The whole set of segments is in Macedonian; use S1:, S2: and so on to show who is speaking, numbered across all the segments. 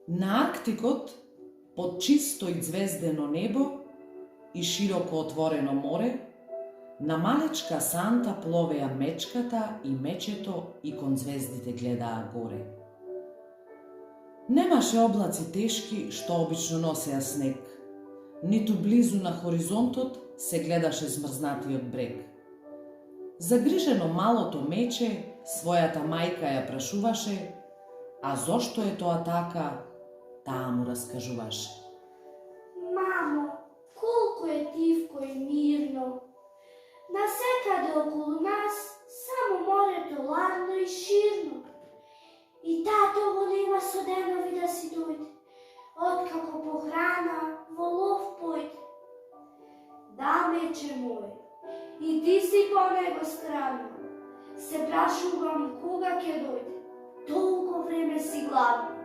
S1: На Арктикот, под чисто и звездено небо и широко отворено море, на малечка санта пловеа мечката и мечето и кон звездите гледаа горе. Немаше облаци тешки што обично носеа снег, ниту близу на хоризонтот се гледаше змрзнатиот брег. Загрижено малото мече својата мајка ја прашуваше, а зошто е тоа така, таа му раскажуваше.
S2: Мамо, колку е тивко и мирно. Насекаде околу нас само морето ладно и ширно. И тато го нема со денови да си дојде, откако похрана во лов појде. Да, мече моје, и ти си по него странно. Се прашувам кога ќе дојде, толку време си гладно.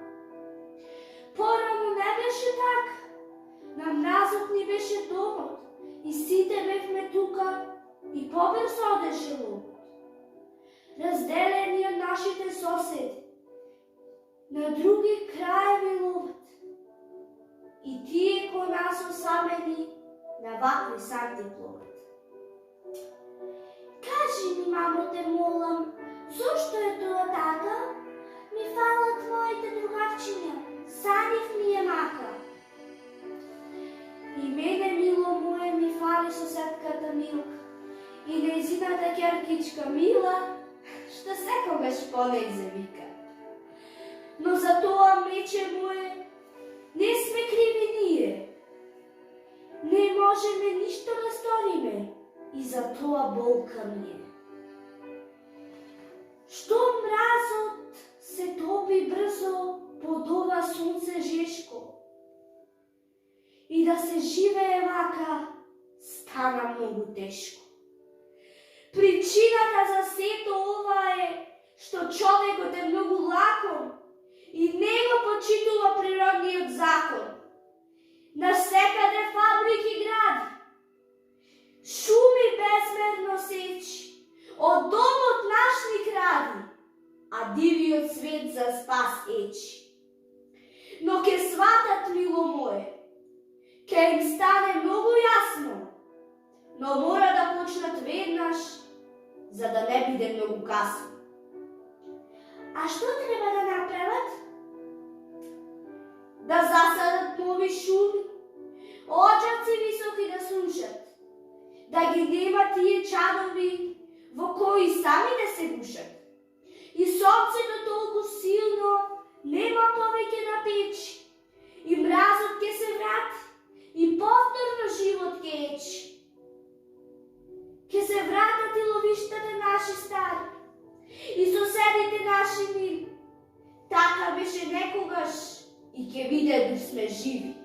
S2: Порано не беше така, на мразот ни беше домот, и сите бевме тука, и побрзо одеше ловот. Разделени од нашите соседи, на други краеви ловат. И тие ко нас осамени на вакви санти пловат. Кажи ми, мамо, те молам, зошто е тоа така? Ми фалат моите другарчиња, санив ми е мака. И мене, мило моје, ми фали соседката Милка и нејзината ќеркичка Мила, што секогаш по неј завика. Но за тоа, мече моје, не сме криви ние. Не можеме ништо да сториме и за тоа болка ми е. Што мразот се топи брзо под ова сонце жешко. И да се живее вака стана многу тешко. Причината за сето ова е што човекот е многу лаком и не го почитува природниот закон. Насекаде фабрики гради, шуми безмерно сечи, од домот наш ни кради, а дивиот свет за спас ечи. Но ке сватат, мило моје, ке им стане многу јасно, но мора да почнат веднаш, за да не биде многу касно. А што треба да направат? Да засадат нови шуми, оđаци високи да сушат, да ги нема тие чадови во кои сами да се гушат. И сонцето толку силно нема повеќе да печи, и мразот ке се врати, и повторно живот ке ечи. Ке се вратат и ловиштата наши стари, и соседите наши мили. Така беше некогаш и ке биде да сме живи.